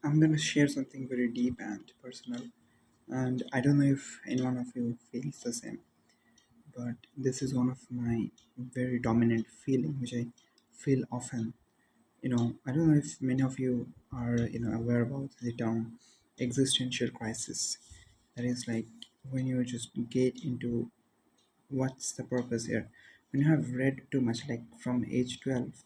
I'm going to share something very deep and personal, and I don't know if any one of you feels the same, but this is one of my very dominant feeling which I feel often. I don't know if many of you are aware about the term existential crisis. That is like when you just get into what's the purpose here. When you have read too much, like from age 12,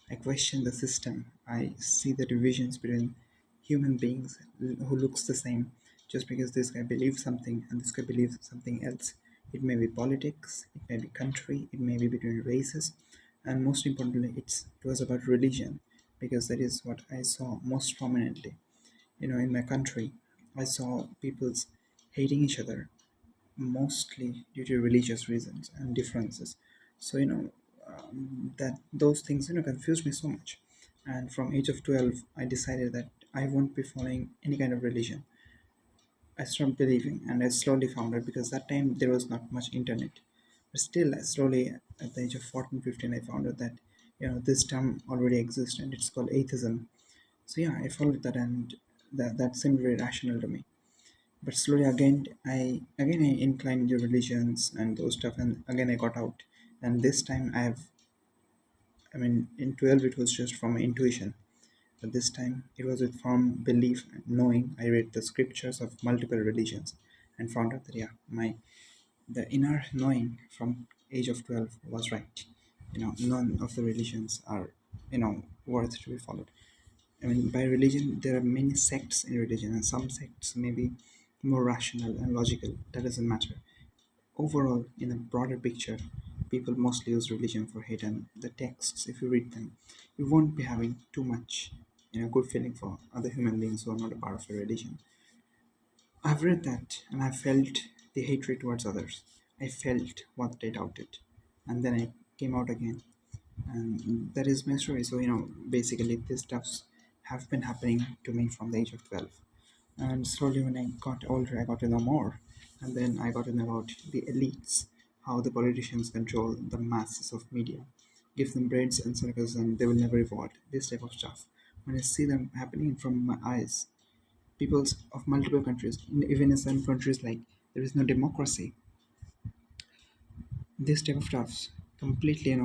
I question the system. I see the divisions between human beings who looks the same just because this guy believes something and this guy believes something else. It may be politics, it may be country, it may be between races, and most importantly, it was about religion because that is what I saw most prominently. In my country, I saw people's hating each other mostly due to religious reasons and differences. So that those things confused me so much, and from age of 12, I decided that I won't be following any kind of religion. I stopped believing, and I slowly found out because that time there was not much internet. But still, I slowly at the age of 14, 15, I found out that this term already exists and it's called atheism. So yeah, I followed that, and that seemed very rational to me. But slowly again I inclined to religions and those stuff, and again I got out. And this time I mean in 12 it was just from my intuition, but this time it was with firm belief and knowing. I read the scriptures of multiple religions and found out that yeah, my the inner knowing from age of 12 was right. None of the religions are worth to be followed. I mean, by religion, there are many sects in religion, and some sects may be more rational and logical. That doesn't matter. Overall, in a broader picture, people mostly use religion for hate, and the texts, if you read them, you won't be having too much, good feeling for other human beings who are not a part of a religion. I've read that, and I felt the hatred towards others. I felt what they doubted, and then I came out again, and that is my story. So basically these stuffs have been happening to me from the age of 12, and slowly when I got older I got to know more, and then I got to know about the elites, how the politicians control the masses of media, give them breads and circles and they will never evolve, this type of stuff. When I see them happening from my eyes, peoples of multiple countries, even in some countries like there is no democracy, this type of stuff completely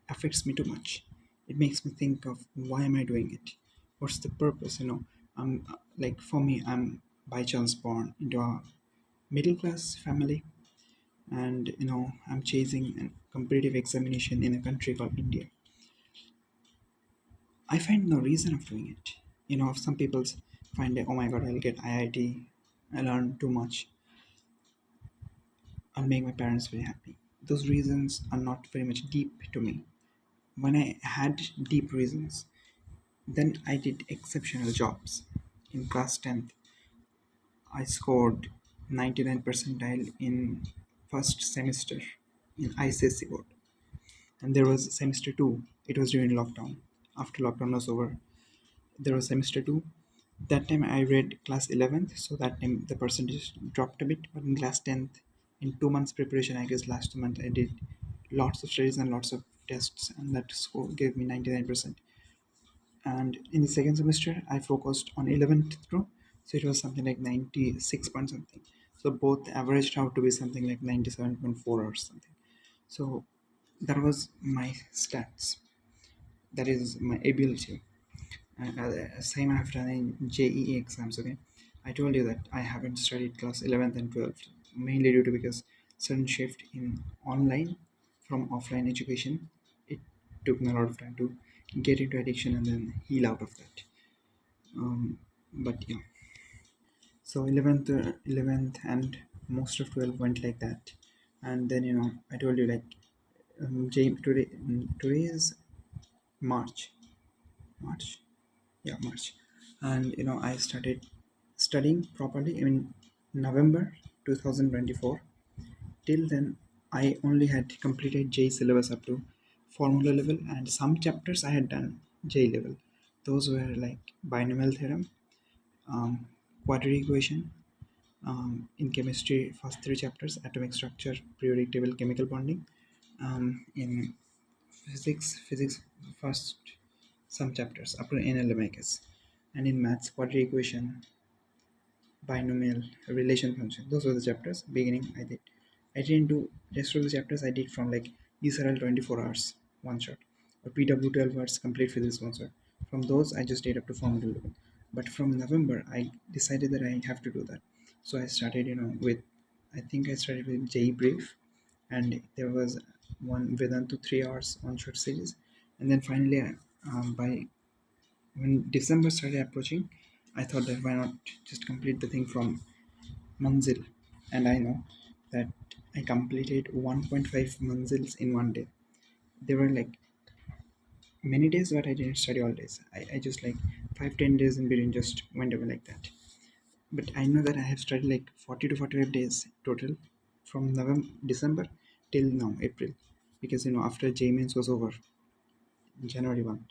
affects me too much. It makes me think of why am I doing it, what's the purpose. I'm like, for me, I'm by chance born into a middle class family, and I'm chasing a competitive examination in a country called India. I find no reason of doing it. Some people find that, oh my god, I'll get IIT, I learn too much, I'll make my parents very happy. Those reasons are not very much deep to me. When I had deep reasons, then I did exceptional jobs. In class 10th, I scored 99 percentile in first semester in ICSE board. And there was semester 2. It was during lockdown. After lockdown was over, there was semester 2. That time I read class 11th, so that time the percentage dropped a bit. But in class 10th, in 2 months preparation, I guess last month I did lots of studies and lots of tests, and that score gave me 99%. And in the second semester I focused on 11th through, so it was something like 96 point something, so both averaged out to be something like 97.4 or something. So that was my stats, that is my ability. And same I have done in JEE exams. Okay, I told you that I haven't studied class 11th and 12th mainly due to because sudden shift in online from offline education. It took me a lot of time to get into addiction and then heal out of that. But yeah, so 11th and most of 12 went like that. And then I told you like today is March. March, yeah, March. And I started studying properly in November 2024. Till then, I only had completed J syllabus up to formula level, and some chapters I had done J level. Those were like binomial theorem, um, quadratic equation, in chemistry, first three chapters: atomic structure, periodic table, chemical bonding. In physics, first some chapters up to NLM, I guess. and in maths, quadratic equation, binomial, relation function. Those were the chapters. Beginning, I didn't do rest of the chapters. I did from like ESRL 24 hours, one shot, or PW 12 hours, complete physics, one shot. From those, I just did up to formula level. But from November, I decided that I have to do that. So I started, with, I think I started with J Brief, and there was one Vedantu 3 hours one shot series, and then finally, by when December started approaching, I thought that why not just complete the thing from Manzil, and I know that I completed 1.5 Manzils in one day. There were like many days, but I didn't study all days. I just like 5-10 days in between just went away like that. But I know that I have studied like 40 to 45 days total from November, December till now, April, because after J mains was over, January 1,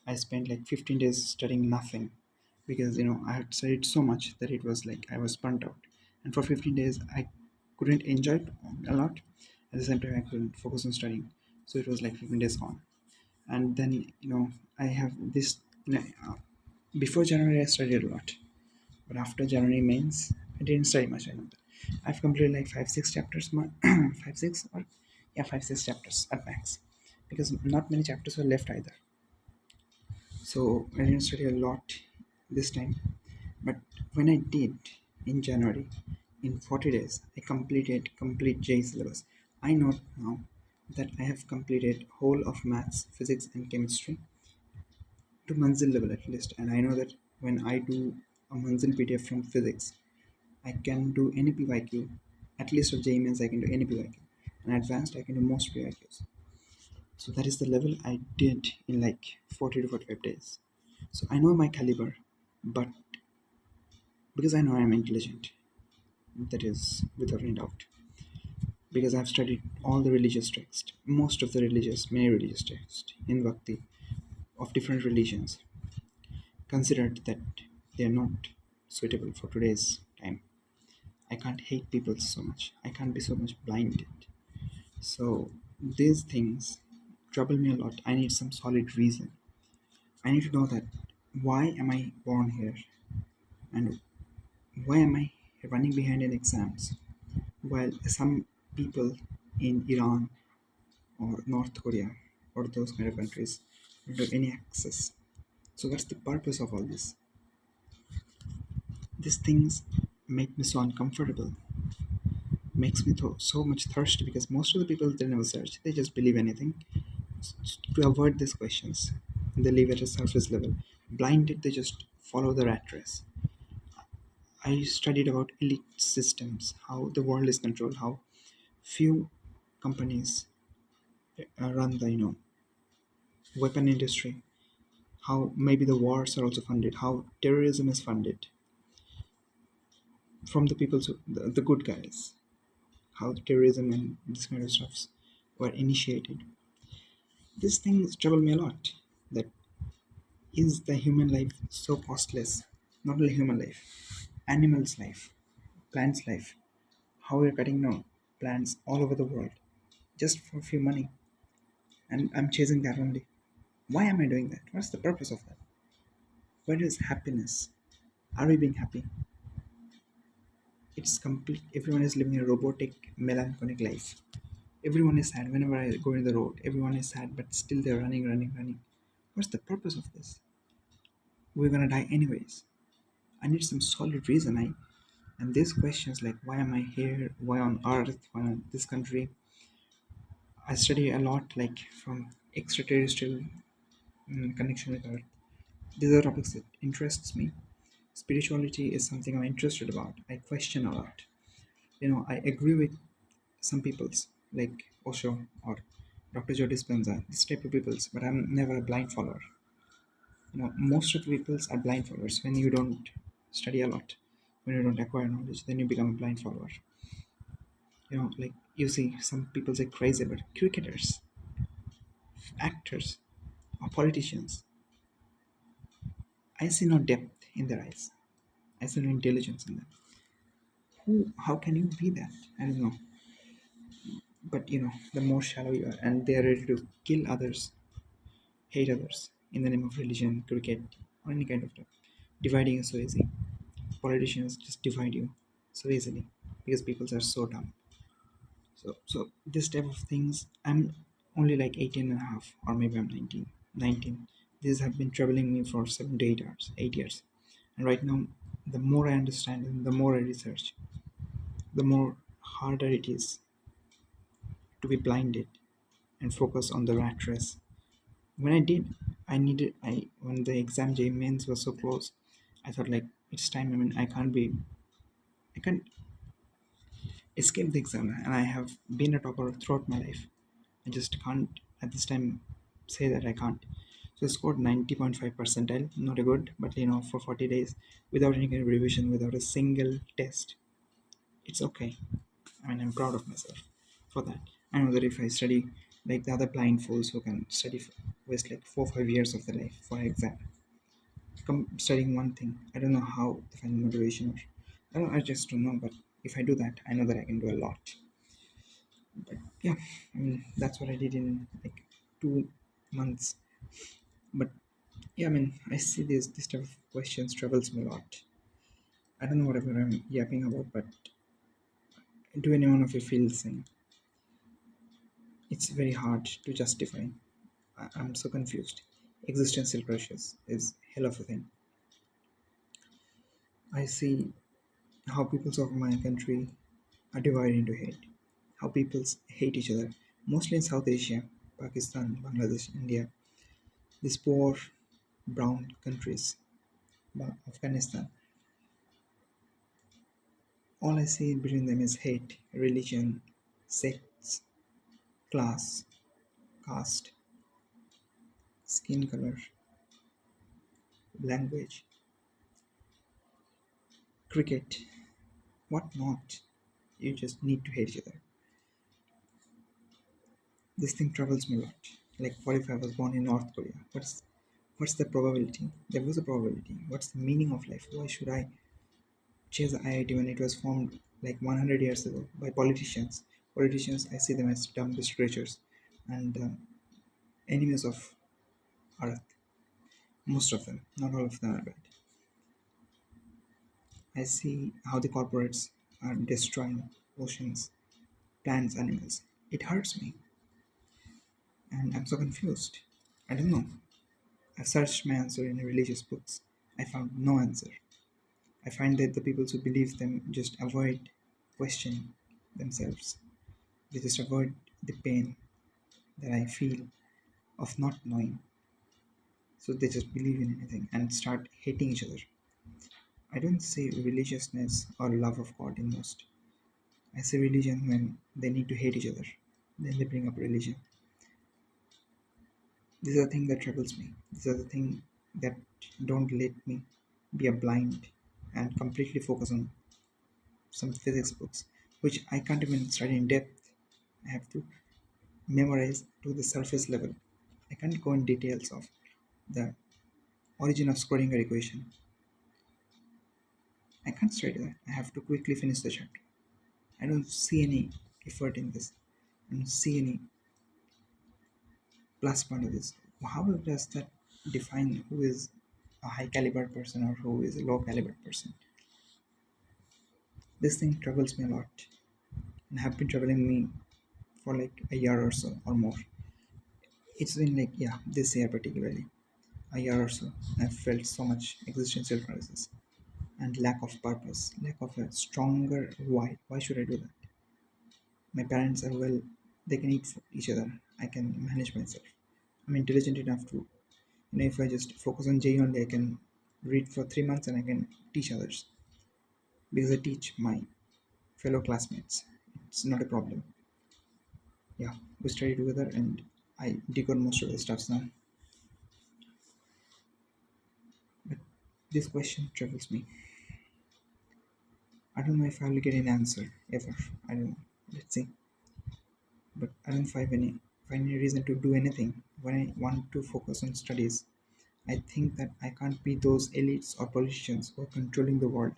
I spent like 15 days studying nothing because I had studied so much that it was like I was burnt out. And for 15 days, I couldn't enjoy it a lot. At the same time, I couldn't focus on studying. So it was like 15 days gone. And then, I have this, before January, I studied a lot. But after January mains, I didn't study much. I know that. I've completed like 5-6 chapters, 5-6 or yeah, 5-6 chapters at max, because not many chapters were left either. So I didn't study a lot this time. But when I did in January, in 40 days, I completed complete J syllabus. I know now that I have completed whole of maths, physics, and chemistry to Manzil level at least. And I know that when I do a Manzil PDF from physics, I can do any PYQ. At least of J means I can do any PYQ. And advanced, I can do most PYQs. So that is the level I did in like 40 to 45 days. So I know my caliber, but because I know I'm intelligent, that is without any doubt. Because I've studied all the religious texts, most of the many religious texts in Bhakti of different religions, considered that they are not suitable for today's time. I can't hate people so much. I can't be so much blinded. So these things trouble me a lot. I need some solid reason. I need to know that why am I born here, and why am I running behind in exams while some people in Iran or North Korea or those kind of countries don't have any access? So what's the purpose of all this? These things make me so uncomfortable, makes me so much thirsty, because most of the people, they never search, they just believe anything to avoid these questions. They live at a surface level. Blinded, they just follow the rat race. I studied about elite systems, how the world is controlled, how few companies run the weapon industry, how maybe the wars are also funded, how terrorism is funded from the people, the good guys, how terrorism and this kind of stuffs were initiated. These things trouble me a lot. That is the human life so costless? Not only human life, animals' life, plants' life. How we're cutting down plants all over the world just for a few money, and I'm chasing that only. Why am I doing that? What's the purpose of that? What is happiness? Are we being happy? It's complete. Everyone is living a robotic, melancholic life. Everyone is sad. Whenever I go in the road, everyone is sad, but still they're running, running, running. What's the purpose of this? We're gonna die anyways. I need some solid reason. And these questions like why am I here? Why on earth? Why on this country? I study a lot like from extraterrestrial connection with earth. These are topics that interests me. Spirituality is something I'm interested about. I question a lot. I agree with some peoples like Osho or Dr. Joe Dispenza, this type of peoples, but I'm never a blind follower. Most of the peoples are blind followers. When you don't study a lot, when you don't acquire knowledge, then you become a blind follower. Like you see some people say crazy about cricketers, actors, or politicians. I see no depth in their eyes. I see no intelligence in them. How can you be that? I don't know. But the more shallow you are, and they are ready to kill others, hate others in the name of religion, cricket, or any kind of stuff. Dividing is so easy. Politicians just divide you so easily because people are so dumb. So this type of things, I'm only like 18 and a half, or maybe I'm 19. 19. These have been troubling me for 7 to 8 hours, 8 years. And right now, the more I understand and the more I research, the more harder it is to be blinded and focus on the rat race. When I did, I when the exam J mains was so close, I thought like it's time. I mean, I can't escape the exam, and I have been a topper throughout my life. I just can't at this time say that I can't. So I scored 90.5 percentile, not a good, but for 40 days without any kind of revision, without a single test, it's okay. I mean, I'm proud of myself for that. I know that if I study like the other blind fools who can study waste like 4 or 5 years of their life for an exam, studying one thing, I don't know how to find motivation, or I just don't know. But if I do that, I know that I can do a lot. But yeah, I mean, that's what I did in like 2 months. But yeah, I mean, I see this type of questions troubles me a lot. I don't know whatever I'm yapping about, but do any one of you feel the same? It's very hard to justify. I'm so confused. Existential crushes is hell of a thing. I see how peoples of my country are divided into hate. How peoples hate each other, mostly in South Asia, Pakistan, Bangladesh, India. These poor brown countries, Afghanistan. All I see between them is hate, religion, sects, class, caste, skin color, language, cricket, what not. You just need to hate each other. This thing troubles me a lot. Like, what if I was born in North Korea? What's the probability? There was a probability. What's the meaning of life? Why should I chase the IIT when it was formed like 100 years ago by politicians? Politicians, I see them as dumb creatures and enemies of Earth. Most of them, not all of them are bad. I see how the corporates are destroying oceans, plants, animals. It hurts me, and I'm so confused. I don't know. I've searched my answer in religious books. I found no answer. I find that the people who believe them just avoid questioning themselves. They just avoid the pain that I feel of not knowing. So they just believe in anything and start hating each other. I don't see religiousness or love of God in most. I see religion when they need to hate each other. Then they bring up religion. These are the things that troubles me. These are the things that don't let me be a blind and completely focus on some physics books, which I can't even study in depth. I have to memorize to the surface level. I can't go in details of the origin of Schrodinger equation. I can't study that. I have to quickly finish the chapter. I don't see any effort in this. I don't see any plus point of this. How does that define who is a high caliber person or who is a low caliber person? This thing troubles me a lot and have been troubling me for like a year or so or more. It's been like, yeah, this year particularly, a year or so. I've felt so much existential crisis and lack of purpose, lack of a stronger why. Why should I do that? My parents are well, they can eat for each other. I can manage myself. I'm intelligent enough to, if I just focus on J only, I can read for 3 months and I can teach others because I teach my fellow classmates. It's not a problem. Yeah, we study together and I decode most of the stuffs now. But this question troubles me. I don't know if I will get an answer ever. I don't know. Let's see. But I don't find any reason to do anything when I want to focus on studies. I think that I can't be those elites or politicians who are controlling the world.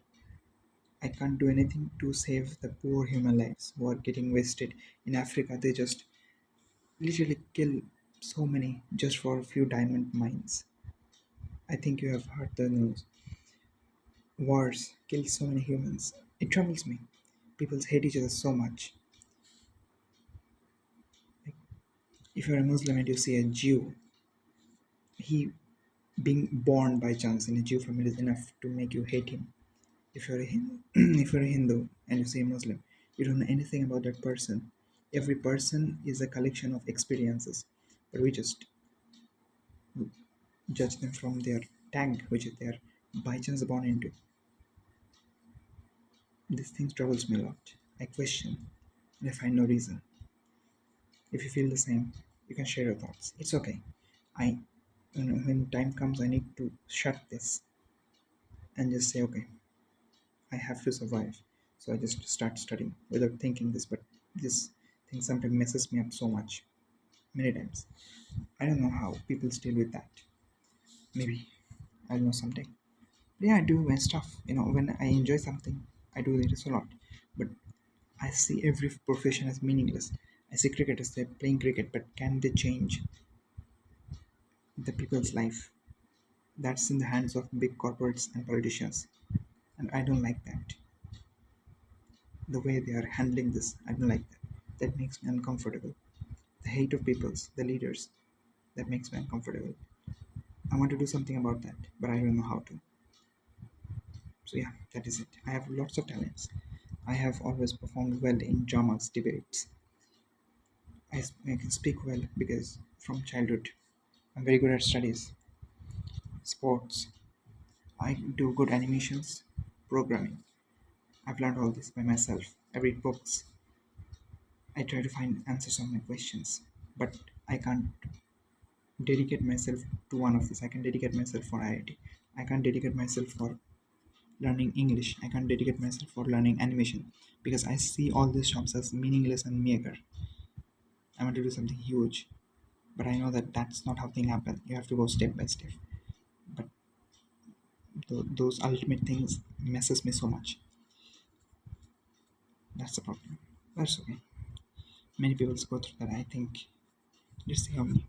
I can't do anything to save the poor human lives who are getting wasted. In Africa, they just literally kill so many just for a few diamond mines. I think you have heard the news. Wars kill so many humans. It troubles me. People hate each other so much. Like, if you're a Muslim and you see a Jew, he being born by chance in a Jew family is enough to make you hate him. If you're a Hindu, if you're a Hindu and you see a Muslim, you don't know anything about that person. Every person is a collection of experiences, but we just judge them from their tag, which they are by chance born into. This thing troubles me a lot. I question, and I find no reason. If you feel the same, you can share your thoughts. It's okay. I, when time comes, I need to shut this and just say, okay, I have to survive. So I just start studying without thinking this, but this thing sometimes messes me up so much, many times. I don't know how people still with that. Maybe I'll know someday. But yeah, I do my stuff. When I enjoy something, I do this a lot. But I see every profession as meaningless. I see cricketers, they're playing cricket, but can they change the people's life? That's in the hands of big corporates and politicians. And I don't like that. The way they are handling this, I don't like that. That makes me uncomfortable. The hate of peoples, the leaders, that makes me uncomfortable. I want to do something about that, but I don't know how to. So yeah, that is it. I have lots of talents. I have always performed well in dramas, debates. I can speak well because from childhood I'm very good at studies, sports. I do good animations, programming. I've learned all this by myself. I read books. I try to find answers on my questions, but I can't dedicate myself to one of these. I can dedicate myself for IIT. I can't dedicate myself for learning English. I can't dedicate myself for learning animation because I see all these jobs as meaningless and meager. I want to do something huge, but I know that that's not how things happen. You have to go step by step. But those ultimate things messes me so much. That's the problem. That's okay. Many people go through that. I think. Let's see how many.